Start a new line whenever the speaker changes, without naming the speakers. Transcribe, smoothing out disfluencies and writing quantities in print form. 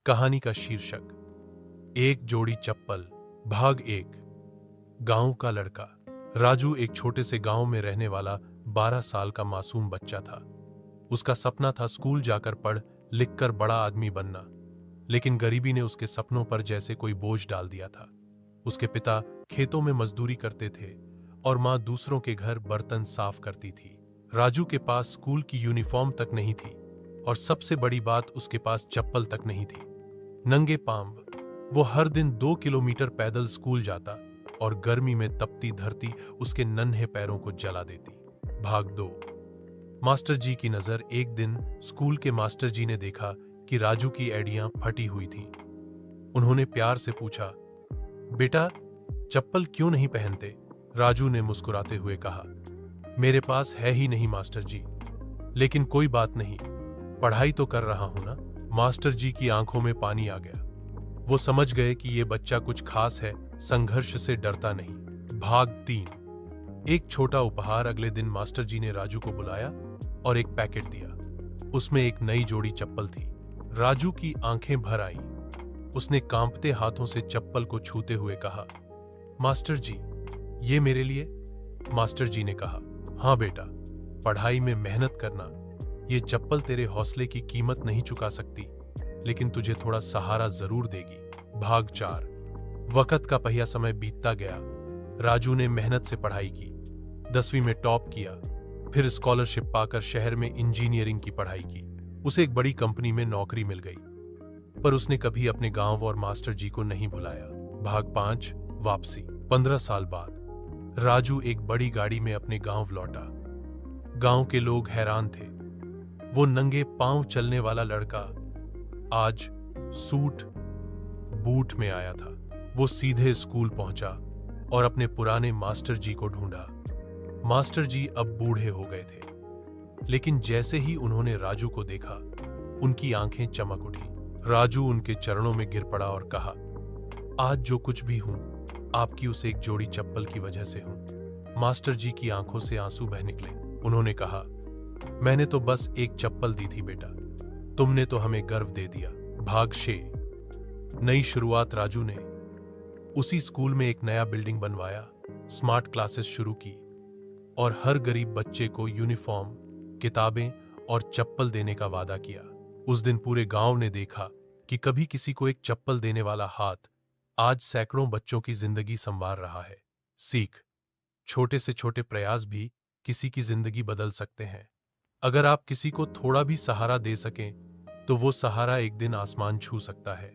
कहानी का शीर्षक एक जोड़ी चप्पल। भाग एक। गांव का लड़का राजू एक छोटे से गांव में रहने वाला 12 साल का मासूम बच्चा था। उसका सपना था स्कूल जाकर पढ़ लिख कर बड़ा आदमी बनना, लेकिन गरीबी ने उसके सपनों पर जैसे कोई बोझ डाल दिया था। उसके पिता खेतों में मजदूरी करते थे और मां दूसरों के घर बर्तन साफ करती थी। राजू के पास स्कूल की यूनिफॉर्म तक नहीं थी और सबसे बड़ी बात, उसके पास चप्पल तक नहीं थी। नंगे पांव वो हर दिन 2 किलोमीटर पैदल स्कूल जाता और गर्मी में तपती धरती उसके नन्हे पैरों को जला देती। भाग 2। मास्टर जी की नजर। एक दिन स्कूल के मास्टर जी ने देखा कि राजू की एड़ियां फटी हुई थीं। उन्होंने प्यार से पूछा, बेटा चप्पल क्यों नहीं पहनते? राजू ने मुस्कुराते हुए कहा, मेरे पास है ही नहीं मास्टर जी। लेकिन कोई बात नहीं, पढ़ाई तो कर रहा हूं ना। मास्टर जी की आंखों में पानी आ गया। वो समझ गए कि ये बच्चा कुछ खास है, संघर्ष से डरता नहीं। भाग 3। एक छोटा उपहार। अगले दिन मास्टर जी ने राजू को बुलाया और एक पैकेट दिया। उसमें एक नई जोड़ी चप्पल थी। राजू की आंखें भर आईं। उसने कांपते हाथों से चप्पल को छूते हुए कहा, मास्टर जी, ये मेरे लिए? मास्टर जी ने कहा, हाँ बेटा, पढ़ाई में मेहनत करना। ये चप्पल तेरे हौसले की कीमत नहीं चुका सकती, लेकिन तुझे थोड़ा सहारा जरूर देगी। भाग 4। वक्त का पहिया समय बीतता गया। राजू ने मेहनत से पढ़ाई की, 10वीं में टॉप किया, फिर स्कॉलरशिप पाकर शहर में इंजीनियरिंग की पढ़ाई की। उसे एक बड़ी कंपनी में नौकरी मिल गई, पर उसने कभी अपने गांव और मास्टर जी को नहीं भुलाया। भाग 5। वापसी। 15 साल बाद राजू एक बड़ी गाड़ी में अपने गांव लौटा। गांव के लोग हैरान थे। वो नंगे पांव चलने वाला लड़का आज सूट बूट में आया था। वो सीधे स्कूल पहुंचा और अपने पुराने मास्टर जी को ढूंढा। मास्टर जी अब बूढ़े हो गए थे, लेकिन जैसे ही उन्होंने राजू को देखा, उनकी आंखें चमक उठी। राजू उनके चरणों में गिर पड़ा और कहा, आज जो कुछ भी हूं, आपकी उस एक जोड़ी चप्पल की वजह से हूं। मास्टर जी की आंखों से आंसू बह निकले। उन्होंने कहा, मैंने तो बस एक चप्पल दी थी बेटा, तुमने तो हमें गर्व दे दिया। भाग 6। नई शुरुआत। राजू ने उसी स्कूल में एक नया बिल्डिंग बनवाया, स्मार्ट क्लासेस शुरू की और हर गरीब बच्चे को यूनिफॉर्म, किताबें और चप्पल देने का वादा किया। उस दिन पूरे गांव ने देखा कि कभी किसी को एक चप्पल देने वाला हाथ आज सैकड़ों बच्चों की जिंदगी संवार रहा है। सीख, छोटे से छोटे प्रयास भी किसी की जिंदगी बदल सकते हैं। अगर आप किसी को थोड़ा भी सहारा दे सकें, तो वो सहारा एक दिन आसमान छू सकता है।